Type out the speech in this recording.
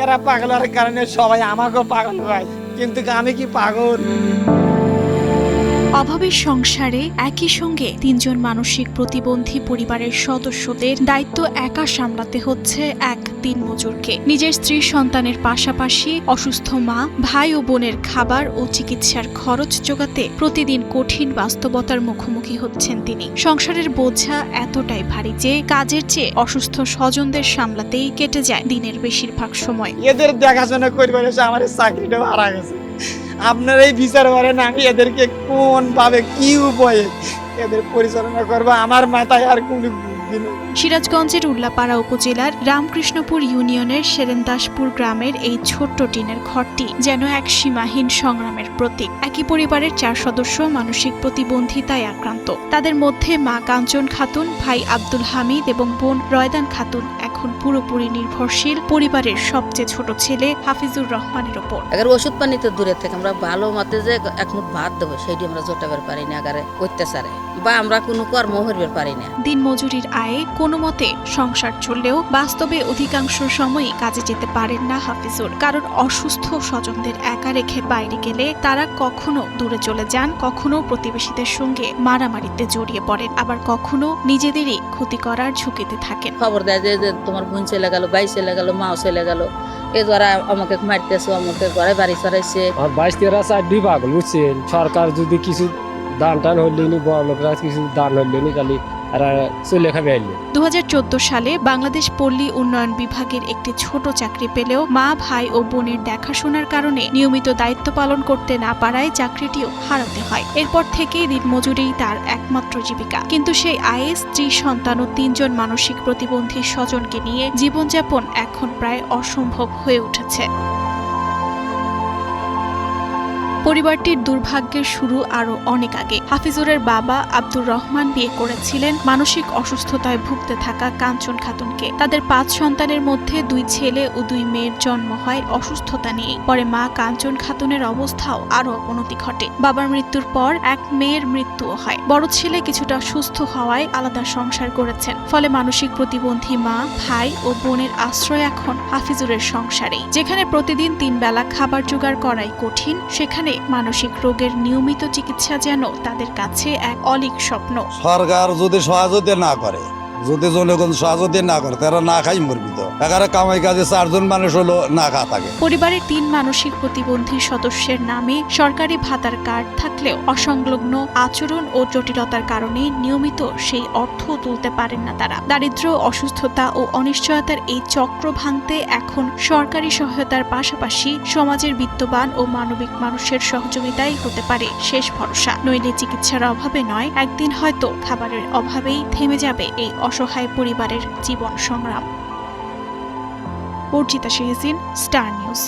এরা পাগলের কারণে সবাই আমাকেও পাগল ভাই, কিন্তু আমি কি পাগল? অভাবের সংসারে একই সঙ্গে তিনজন মানসিক প্রতিবন্ধী পরিবারের সদস্যদের দায়িত্ব একা সামলাতে হচ্ছে এক দিনমজুরকে। নিজের স্ত্রী সন্তানের পাশাপাশি অসুস্থ মা, ভাই ও বোনের খাবার ও চিকিৎসার খরচ জোগাতে প্রতিদিন কঠিন বাস্তবতার মুখোমুখি হচ্ছেন তিনি। সংসারের বোঝা এতটাই ভারী যে কাজের চেয়ে অসুস্থ স্বজনদের সামলাতেই কেটে যায় দিনের বেশিরভাগ সময়। এদের দেখাশোনা করবার এসে আমার চাকরিটাও হারা গেছে। আপনারা এই বিচার করেন আমি এদেরকে কোন ভাবে কি উপায়ে এদের পরিচালনা করবো, আমার মাথায় আর কোনো বুদ্ধি নেই। সিরাজগঞ্জের উল্লাপাড়া উপজেলার রামকৃষ্ণপুর ইউনিয়নের সেরেনদাসপুর গ্রামের এই ছোট্ট টিনের ঘরটি যেন এক সীমাহীন সংগ্রামের প্রতীক। একই পরিবারের 4 সদস্য মানসিক প্রতিবন্ধিতায় আক্রান্ত। তাদের মধ্যে মা কাঞ্চন খাতুন, ভাই আব্দুল হামিদ এবং বোন রয়দান খাতুন এখন পুরোপুরি নির্ভরশীল পরিবারের সবচেয়ে ছোট ছেলে হাফিজুর রহমানের ওপর। আগে ওষুধ পানি তো দূরে থেকে আমরা ভালো মতে যে এক মুঠ ভাত দেবো সেইটি আমরা জোটাবার পারি না, আগারে অত্যাচারে বা আমরা কোনো কর্ম করবার পারি না। দিন মজুরির আয়ে কোনো মতে সংসার চললেও বাস্তবে অধিকাংশ সময়ই কাজে যেতে পারেন না হাফিজুর। কারণ অসুস্থ স্বজনদের একা রেখে বাইরে গেলে তারা কখনো দূরে চলে যান, কখনো প্রতিবেশীদের সঙ্গে মারামারিতে জড়িয়ে পড়েন, আবার কখনো নিজেদেরই ক্ষতি করার ঝুঁকিতে থাকেন। খবর দেয় যে তোমার বোন চলে গেল, ভাই চলে গেল, মাও চলে গেল, এ দ্বারা আমাকে মারতেছে, আমাকে ঘরে বাড়ি চড়াইছে। আর 22-13 চাকরি পাগল বুঝছেন। সরকার যদি কিছু দান টান হইলেনি, বড় লোকরা কিছু দান হইলেনি, খালি এরা চলে খাবে আইলে। 2014 সালে বাংলাদেশ পল্লী উন্নয়ন বিভাগের একটি ছোট চাকরি পেলেও মা, ভাই ও বোনের দেখাশোনার কারণে নিয়মিত দায়িত্ব পালন করতে না পারায় চাকরিটিও হারাতে হয়। এরপর থেকেই দিনমজুরি তার একমাত্র জীবিকা। কিন্তু সেই আয়ে স্ত্রী, সন্তান ও 3 জন মানসিক প্রতিবন্ধী স্বজনকে নিয়ে জীবনযাপন এখন প্রায় অসম্ভব হয়ে উঠেছে। পরিবারটির দুর্ভাগ্যের শুরু আরো অনেক আগে। হাফিজুরের বাবা আব্দুর রহমান বিয়ে করেছিলেন মানসিক অসুস্থতায় ভুগতে থাকা কাঞ্চন খাতুনকে। তাদের 5 সন্তানের মধ্যে 2 ছেলে ও 2 মেয়ের জন্ম হয় অসুস্থতা নিয়ে। পরে মা কাঞ্চন খাতুনের অবস্থাও আরো অবনতি ঘটে। বাবার মৃত্যুর পর এক মেয়ের মৃত্যুও হয়। বড় ছেলে কিছুটা সুস্থ হওয়ায় আলাদা সংসার করেছেন। ফলে মানসিক প্রতিবন্ধী মা, ভাই ও বোনের আশ্রয় এখন হাফিজুরের সংসারেই। যেখানে প্রতিদিন 3 বেলা খাবার জোগাড় করাই কঠিন, সেখানে মানসিক রোগের নিয়মিত চিকিৎসা যেন তাদের কাছে এক অলীক স্বপ্ন। সরকার যদি সহযোগিতা না করে, যদি জনগণ সহযোগিতা না করে, তারা না খাই মরবি তো। এখানে কামাই কাজে 4 জন মানুষ হলো না খা থাকে। পরিবারের 3 মানসিক প্রতিবন্ধী সদস্যের নামে সরকারি ভাতার কার্ড থাকলেও অসংলগ্ন আচরণ ও জটিলতার কারণে নিয়মিত সেই অর্থ তুলতে পারেন না তারা। দারিদ্র্য, অসুস্থতা ও অনিশ্চয়তার এই চক্র ভাঙতে এখন সরকারি সহায়তার পাশাপাশি সমাজের বিত্তবান ও মানবিক মানুষের সহযোগিতাই হতে পারে শেষ ভরসা। নইলে চিকিৎসার অভাবে নয়, একদিন হয়তো খাবারের অভাবেই থেমে যাবে এই অসহায় পরিবারের জীবন সংগ্রাম। Arjita Shehjin, Star news.